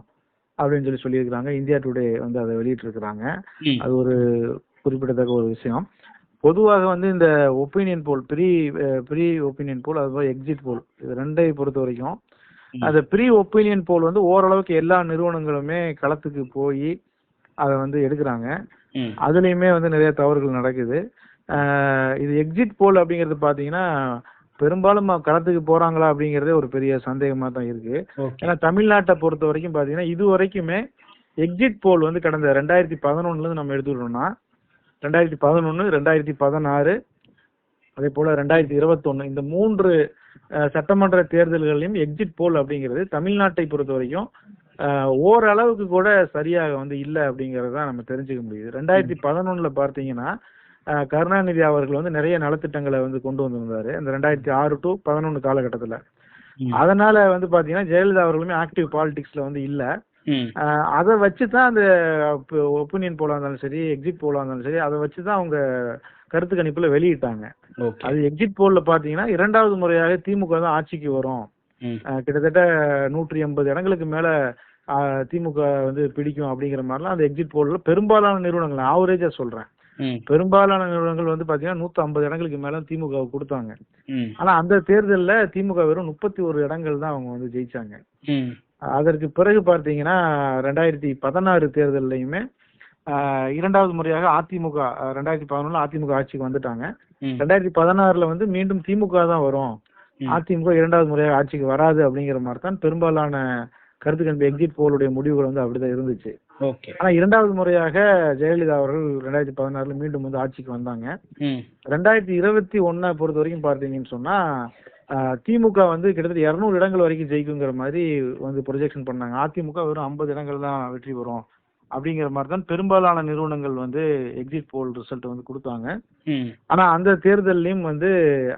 அப்படின்னு சொல்லியிருக்கிறாங்க. இந்தியா டுடே வந்து அதை வெளியிட்டிருக்கிறாங்க. அது ஒரு குறிப்பிடத்தக்க ஒரு விஷயம். பொதுவாக வந்து இந்த opinion poll, pre opinion poll, அதுபோல் எக்ஸிட் போல், இது ரெண்டையும் பொறுத்த வரைக்கும் அந்த ப்ரீ ஒப்பீனியன் போல் வந்து ஓரளவுக்கு எல்லா நிறுவனங்களுமே களத்துக்கு போய் அதை வந்து எடுக்கிறாங்க. அதுலயுமே வந்து நிறைய தவறுகள் நடக்குது. இது எக்ஸிட் போல் அப்படிங்கிறது பாத்தீங்கன்னா பெரும்பாலும் களத்துக்கு போறாங்களா அப்படிங்கறதே ஒரு பெரிய சந்தேகமா தான் இருக்கு. ஏன்னா தமிழ்நாட்டை பொறுத்த வரைக்கும் பாத்தீங்கன்னா இது வரைக்குமே எக்ஸிட் போல் வந்து கடந்த 2011 இருந்து நம்ம எடுத்துக்கிட்டோம்னா 2011, 2016, அதே போல 2021 இந்த 3 சட்டமன்ற தேர்தல்களையும் எக்ஸிட் போல் அப்படிங்கிறது தமிழ்நாட்டை பொறுத்த வரைக்கும் ஓரளவுக்கு கூட சரியாக வந்து இல்லை அப்படிங்கறத நம்ம தெரிஞ்சுக்க முடியுது. 2011 பார்த்தீங்கன்னா கருணாநிதி அவர்கள் வந்து நிறைய நலத்திட்டங்களை வந்து கொண்டு வந்திருந்தாரு அந்த 2006 to 2011 காலகட்டத்துல. அதனால வந்து பாத்தீங்கன்னா ஜெயலலிதா அவர்களுமே ஆக்டிவ் பாலிடிக்ஸ்ல வந்து இல்ல. அதை வச்சுதான் அந்த ஒப்பீனியன் போலா இருந்தாலும் சரி, எக்ஸிட் போலா இருந்தாலும் சரி, அதை வச்சுதான் அவங்க கருத்து கணிப்புல வெளியிட்டாங்க. அது எக்ஸிட் போல்ல பாத்தீங்கன்னா 2வது முறையாக திமுக தான் ஆட்சிக்கு வரும், கிட்டத்தட்ட 180 இடங்களுக்கு மேல திமுக வந்து பிடிக்கும் அப்படிங்கிற மாதிரிலாம் அந்த எக்ஸிட் போல்ல பெரும்பாலான நிறுவனங்கள், ஆவரேஜா சொல்றேன், பெரும்பாலான நிறுவனங்கள் வந்து பாத்தீங்கன்னா 150 இடங்களுக்கு மேல திமுக கொடுத்தாங்க. ஆனா அந்த தேர்தல்ல திமுக வெறும் 31 இடங்கள் தான் அவங்க வந்து ஜெயிச்சாங்க. அதற்கு பிறகு பார்த்தீங்கன்னா 2016 தேர்தலையுமே 2வது முறையாக அதிமுக 2011 அதிமுக ஆட்சிக்கு வந்துட்டாங்க. 2016 வந்து மீண்டும் திமுக தான் வரும், அதிமுக 2வது முறையாக ஆட்சிக்கு வராது அப்படிங்கிற மாதிரி தான் பெரும்பாலான கருத்து கணிப்பு எக்ஸிட் போலுடைய முடிவுகள் வந்து அப்படிதான் இருந்துச்சு. ஆனா 2வது முறையாக ஜெயலலிதா அவர்கள் 2016 மீண்டும் வந்து ஆட்சிக்கு வந்தாங்க. 2021 பொறுத்த வரைக்கும் பார்த்தீங்கன்னு சொன்னா திமுக வந்து கிட்டத்தட்ட 200 இடங்கள் வரைக்கும் ஜெயிக்குங்கிற மாதிரி வந்து ப்ரொஜெக்ஷன் பண்ணாங்க. அதிமுக வெறும் 50 இடங்கள் தான் வெற்றி பெறும் அப்படிங்கிற மாதிரி தான் பெரும்பாலான நிறுவனங்கள் வந்து எக்ஸிட் போல் ரிசல்ட் வந்து கொடுத்தாங்க. ஆனா அந்த தேர்தலையும் வந்து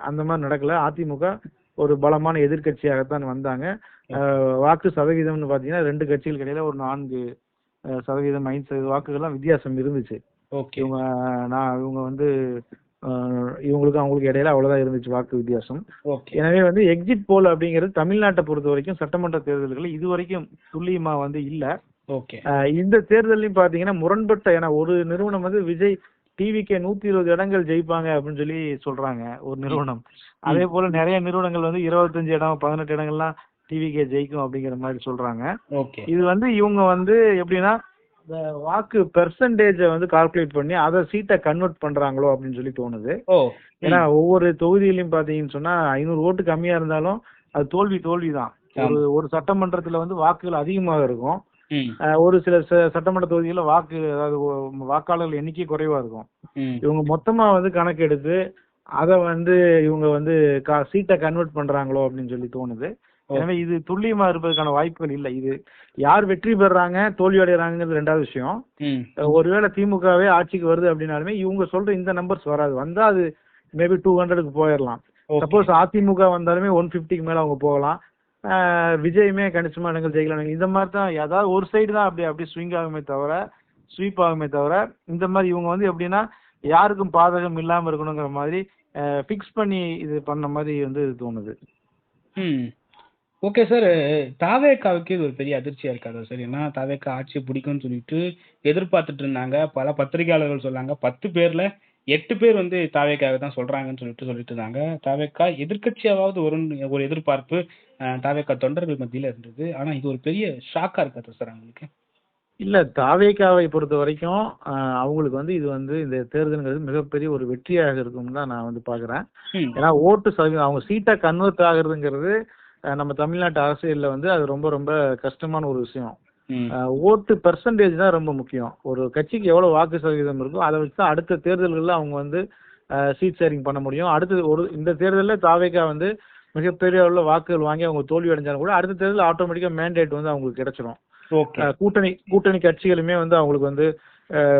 அந்த மாதிரி நடக்கல. அதிமுக ஒரு பலமான எதிர்கட்சியாகத்தான் வந்தாங்க. வாக்கு சதவீதம்னு பாத்தீங்கன்னா 2 கட்சிகளுக்கு இடையில ஒரு 4% 5% வாக்குகள்லாம் வித்தியாசம் இருந்துச்சு. இவங்க வந்து இவங்களுக்கு அவங்களுக்கு இடையில அவ்வளவுதான் இருந்துச்சு வாக்கு வித்தியாசம். எனவே வந்து எக்ஸிட் போல் அப்படிங்கிறது தமிழ்நாட்டை பொறுத்த வரைக்கும் சட்டமன்ற தேர்தல்கள் இது வரைக்கும் துல்லியமா வந்து இல்ல. இந்த தேர்தலையும் பாத்தீங்கன்னா முரண்பட்ட, ஏன்னா ஒரு நிறுவனம் வந்து விஜய் டிவிக்கு 120 இடங்கள் ஜெயிப்பாங்க அப்படின்னு சொல்லி சொல்றாங்க ஒரு நிறுவனம். அதே போல நிறைய நிறுவனங்கள் வந்து 25 இடம் 18 இடங்கள்லாம் டிவிக்கே ஜெயிக்கும் அப்படிங்கிற மாதிரி சொல்றாங்க. இது வந்து இவங்க வந்து எப்படின்னா இந்த வாக்கு பெர்சன்டேஜ வந்து கால்குலேட் பண்ணி அதை சீட்டை கன்வெர்ட் பண்றாங்களோ அப்படின்னு சொல்லி தோணுது. ஏன்னா ஒவ்வொரு தொகுதியிலையும் பாத்தீங்கன்னு சொன்னா 500 ஓட்டு கம்மியா இருந்தாலும் அது தோல்விதான். ஒரு சட்டமன்றத்துல வந்து வாக்குகள் அதிகமாக இருக்கும், ஒரு சில சட்டமன்ற தொகுதியில அதாவது வாக்காளர்கள் எண்ணிக்கை குறைவா இருக்கும். இவங்க மொத்தமா வந்து கணக்கு எடுத்து அதை வந்து இவங்க வந்து சீட்டை கன்வெர்ட் பண்றாங்களோ அப்படின்னு சொல்லி தோணுது. எனவே இது துல்லியமா இருப்பதற்கான வாய்ப்புகள் இல்லை. இது யார் வெற்றி பெறாங்க தோல்வி அடைறாங்கிறது 2வது விஷயம். ஒருவேளை திமுகவே ஆட்சிக்கு வருது அப்படின்னாலுமே இவங்க சொல்ற இந்த நம்பர்ஸ் வராது. வந்தா அது மேபி 200க்கு போயிடலாம். சப்போஸ் அதிமுக வந்தாலுமே 150க்கு மேல அவங்க போகலாம். விஜயுமே கணிசமா இடங்கள் ஜெயிக்கலாம். இந்த மாதிரி தான் ஏதாவது ஒரு சைடு தான் அப்படி ஸ்விங் ஆகுமே தவிர, ஸ்வீப் ஆகுமே தவிர, இந்த மாதிரி இவங்க வந்து எப்படின்னா யாருக்கும் பாதகம் இல்லாம இருக்கணுங்கிற மாதிரி பிக்ஸ் பண்ணி இது பண்ண மாதிரி வந்து தோணுது. Okay sir. தாவேகாவுக்கு இது ஒரு பெரிய அதிர்ச்சியா இருக்காதா சார்? ஏன்னா தாவேகா ஆட்சி பிடிக்கும்னு சொல்லிட்டு எதிர்பார்த்துட்டு இருந்தாங்க. பல பத்திரிகையாளர்கள் சொன்னாங்க 10 பேர்ல 8 பேர் வந்து தாவேக்காக தான் சொல்றாங்கன்னு சொல்லிட்டு இருந்தாங்க. தாவேக்கா எதிர்க்கட்சியாவது ஒரு எதிர்பார்ப்பு தாவேக்கா தொண்டர்கள் மத்தியில இருந்தது. ஆனா இது ஒரு பெரிய ஷாக்கா இருக்காது சார் அவங்களுக்கு? இல்ல, தாவேக்காவை பொறுத்த வரைக்கும் அவங்களுக்கு வந்து இது வந்து இந்த தேர்தலுங்கிறது மிகப்பெரிய ஒரு வெற்றியாக இருக்கும்னு தான் நான் வந்து பாக்குறேன். ஏன்னா ஓட்டு சதவீதம் அவங்க சீட்டா கன்வெர்ட் ஆகுறதுங்கிறது நம்ம தமிழ்நாட்டு அரசியல்ல வந்து அது ரொம்ப ரொம்ப கஷ்டமான ஒரு விஷயம். ஓட்டு பெர்சன்டேஜ் தான் ரொம்ப முக்கியம். ஒரு கட்சிக்கு எவ்வளவு வாக்கு சதவீதம் இருக்கோ அதை வச்சு தான் அடுத்த தேர்தல்கள்ல அவங்க வந்து சீட் ஷேரிங் பண்ண முடியும். அடுத்து இந்த தேர்தலில் தாவேக்கா வந்து மிகப்பெரிய அளவுல வாக்குகள் வாங்கி அவங்க தோல்வி அடைஞ்சாலும் கூட அடுத்த தேர்தல் ஆட்டோமேட்டிக்கா மேண்டேட் வந்து அவங்களுக்கு கிடைச்சிடும். கூட்டணி கட்சிகளுமே வந்து அவங்களுக்கு வந்து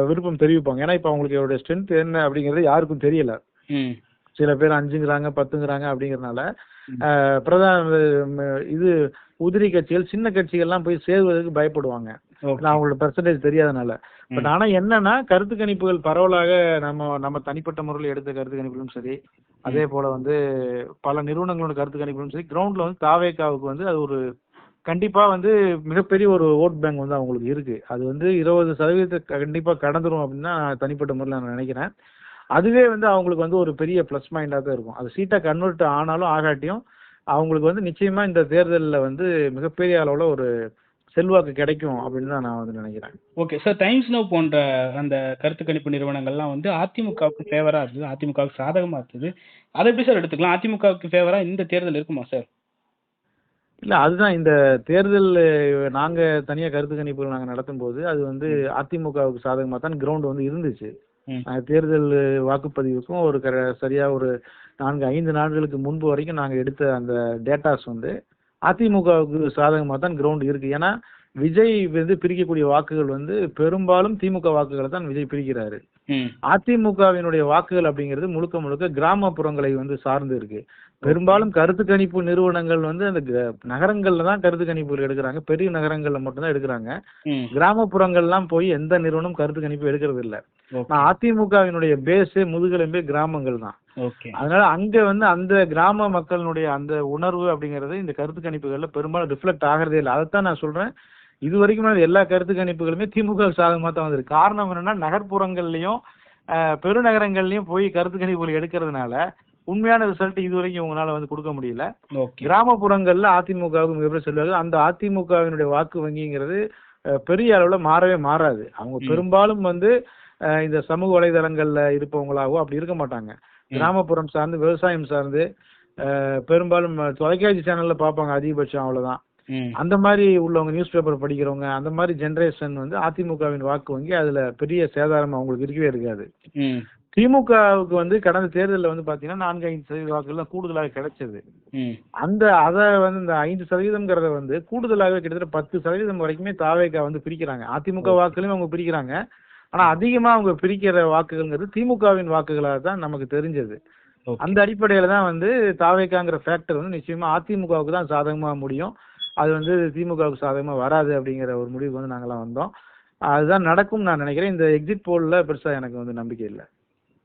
விருப்பம் தெரிவிப்பாங்க. ஏன்னா இப்ப அவங்களுக்கு ஸ்ட்ரென்த் என்ன அப்படிங்கறது யாருக்கும் தெரியல. சில பேர் 5ங்கிறாங்க 10ங்கிறாங்க அப்படிங்கறதுனால இது உதிரி கட்சிகள் சின்ன கட்சிகள்லாம் போய் சேர்வதற்கு பயப்படுவாங்க, அவங்களோட பெர்சன்டேஜ் தெரியாதனால. பட் ஆனா என்னன்னா கருத்து கணிப்புகள் பரவலாக நம்ம தனிப்பட்ட முறையில் எடுத்த கருத்து கணிப்புகளும் சரி, அதே போல வந்து பல நிறுவனங்களோட கருத்து கணிப்புகளும் சரி, கிரவுண்ட்ல வந்து தாவேக்காவுக்கு வந்து அது ஒரு கண்டிப்பா வந்து மிகப்பெரிய ஒரு ஓட் பேங்க் வந்து அவங்களுக்கு இருக்கு. அது வந்து 20% கண்டிப்பா கடந்துரும் அப்படின்னு தான் தனிப்பட்ட முறையில் நான் நினைக்கிறேன். அதுவே வந்து அவங்களுக்கு வந்து ஒரு பெரிய பிளஸ் பாயிண்டா தான் இருக்கும். அது சீட்டா கன்வெர்ட் ஆனாலும் ஆகாட்டியும் அவங்களுக்கு வந்து நிச்சயமா இந்த தேர்தலில் வந்து மிகப்பெரிய அளவுல ஒரு செல்வாக்கு கிடைக்கும் அப்படின்னு தான் நான் வந்து நினைக்கிறேன். Okay sir. டைம்ஸ் நவ் போன்ற அந்த கருத்து கணிப்பு நிறுவனங்கள்லாம் வந்து அதிமுகவுக்கு ஃபேவரா இருந்தது, அதிமுகவுக்கு சாதகமா இருந்தது. அதை எப்படி சார் எடுத்துக்கலாம்? அதிமுகவுக்கு ஃபேவரா இந்த தேர்தல் இருக்குமா சார்? இல்ல, அதுதான் இந்த தேர்தல் நாங்க தனியா கருத்து கணிப்புகள் நாங்க நடத்தும் போது அது வந்து அதிமுகவுக்கு சாதகமா தான் கிரவுண்ட் வந்து இருந்துச்சு. தேர்தல் வாக்குப்பதிவுக்கும் சரியா ஒரு 4-5 நாட்களுக்கு முன்பு வரைக்கும் நாங்க எடுத்த அந்த டேட்டாஸ் வந்து அதிமுகவுக்கு சாதகமா தான் கிரவுண்ட் இருக்கு. ஏன்னா விஜய் வந்து பிரிக்கக்கூடிய வாக்குகள் வந்து பெரும்பாலும் திமுக வாக்குகளை தான் விஜய் பிரிக்கிறாரு. அதிமுகவினுடைய வாக்குகள் அப்படிங்கிறது முழுக்க முழுக்க கிராமப்புறங்களை வந்து சார்ந்து இருக்கு. பெரும்பாலும் கருத்து கணிப்பு நிறுவனங்கள் வந்து அந்த நகரங்கள்ல தான் கருத்து கணிப்புகள் எடுக்கிறாங்க, பெரிய நகரங்கள்ல மட்டும்தான் எடுக்கிறாங்க. கிராமப்புறங்கள்லாம் போய் எந்த நிறுவனம் கருத்து கணிப்பு எடுக்கிறது இல்ல. அதிமுகவினுடைய பேஸே முதுகெலும்பே கிராமங்கள் தான். அதனால அங்க வந்து அந்த கிராம மக்களினுடைய அந்த உணர்வு அப்படிங்கறது இந்த கருத்து கணிப்புகள்ல பெரும்பாலும் ரிஃப்ளெக்ட் ஆகிறதே இல்லை. அதைத்தான் நான் சொல்றேன். இது வரைக்கும் எல்லா கருத்து கணிப்புகளுமே திமுக சாதகமா தான் வந்திருக்கு. காரணம் என்னன்னா நகர்ப்புறங்கள்லயும் பெருநகரங்கள்லயும் போய் கருத்து கணிப்புகள் எடுக்கிறதுனால உண்மையான ரிசல்ட் இது வரைக்கும் உங்களால வந்து கொடுக்க முடியல. கிராமப்புறங்கள்ல அதிமுகவுக்கு மிகப்பெரிய செல்வாக்கு. அந்த அதிமுகவினுடைய வாக்கு வங்கிங்கிறது பெரிய அளவுல மாறவே மாறாது. அவங்க பெரும்பாலும் வந்து இந்த சமூக வலைதளங்கள்ல இருப்பவங்களாவோ அப்படி இருக்க மாட்டாங்க. கிராமப்புறம் சார்ந்து விவசாயம் சார்ந்து பெரும்பாலும் தொலைக்காட்சி சேனல்ல பார்ப்பாங்க அதிகபட்சம், அவ்வளவுதான். அந்த மாதிரி உள்ளவங்க, நியூஸ் பேப்பர் படிக்கிறவங்க, அந்த மாதிரி ஜெனரேஷன் வந்து அதிமுகவின் வாக்கு வங்கி அதுல பெரிய சேதாரம் அவங்களுக்கு இருக்கவே இருக்காது. திமுகவுக்கு வந்து கடந்த தேர்தலில் வந்து பாத்தீங்கன்னா 4-5% வாக்குகள் கூடுதலாக கிடைச்சது. அதை வந்து இந்த 5%ங்கிறத வந்து கூடுதலாக கிட்டத்தட்ட 10% வரைக்குமே தாவேக்கா வந்து பிரிக்கிறாங்க. அதிமுக வாக்குகளையும் அவங்க பிரிக்கிறாங்க. ஆனா அதிகமா அவங்க பிரிக்கிற வாக்குகள்ங்கிறது திமுகவின் வாக்குகளாக தான் நமக்கு தெரிஞ்சது. அந்த அடிப்படையில தான் வந்து தாவேக்காங்கிற ஃபேக்டர் வந்து நிச்சயமா அதிமுகவுக்கு தான் சாதகமா முடியும். அது வந்து திமுகவுக்கு சாதகமா வராது அப்படிங்கிற ஒரு முடிவுக்கு வந்து நாங்களாம் வந்தோம். அதுதான் நடக்கும் நான் நினைக்கிறேன். இந்த எக்ஸிட் போல்ல பெருசா எனக்கு வந்து நம்பிக்கை இல்லை.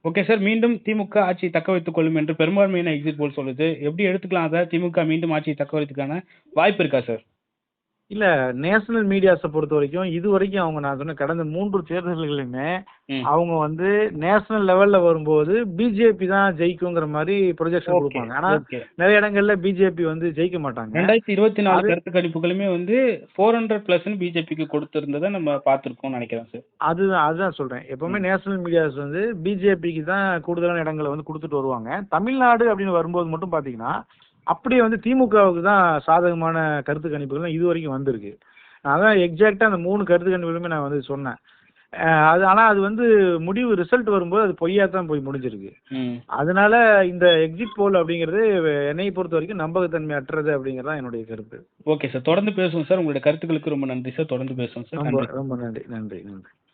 Okay sir. மீண்டும் திமுக ஆட்சியை தக்க வைத்துக் கொள்ளும் என்று பெரும்பான்மையான எக்ஸிட் போல் சொல்லுது. எப்படி எடுத்துக்கலாம் அதை? திமுக மீண்டும் ஆட்சியை தக்க வைத்துக்கான வாய்ப்பு இருக்கா சார்? இல்ல, நேஷனல் மீடியாஸை பொறுத்த வரைக்கும் இது வரைக்கும் அவங்க நான் சொன்ன கடந்த 3 தேர்தல்களுமே அவங்க வந்து நேஷனல் லெவல்ல வரும்போது பிஜேபி தான் ஜெயிக்குங்கிற மாதிரி ப்ரொஜெக்ஷன் கொடுப்பாங்க. ஆனா நிறைய இடங்கள்ல பிஜேபி வந்து ஜெயிக்க மாட்டாங்க. 2024 கருத்து கணிப்புகளுமே வந்து 400+ பிஜேபிக்கு கொடுத்திருந்ததை நம்ம பார்த்திருக்கோம் நினைக்கிறேன் சார். அதுதான் சொல்றேன். எப்பவுமே நேஷனல் மீடியாஸ் வந்து பிஜேபிக்கு தான் கூடுதலான இடங்களை வந்து கொடுத்துட்டு வருவாங்க. தமிழ்நாடு அப்படின்னு வரும்போது மட்டும் பாத்தீங்கன்னா அப்படியே வந்து திமுகவுக்கு தான் சாதகமான கருத்து கணிப்புகள் இது வரைக்கும் வந்திருக்கு. அதான் எக்ஸாக்டா அந்த 3 கருத்து கணிப்புகளுமே நான் வந்து சொன்னேன். ஆனா அது வந்து முடிவு ரிசல்ட் வரும்போது அது பொய்யா தான் போய் முடிஞ்சிருக்கு. அதனால இந்த எக்ஸிட் போல் அப்படிங்கிறது என்னை பொறுத்த வரைக்கும் நம்பகத்தன்மை அற்றது அப்படிங்கறதான் என்னுடைய கருத்து. ஓகே சார், தொடர்ந்து பேசுவோம் சார். உங்களுடைய கருத்துக்களுக்கு ரொம்ப நன்றி சார். தொடர்ந்து பேசுவோம் சார். ரொம்ப நன்றி.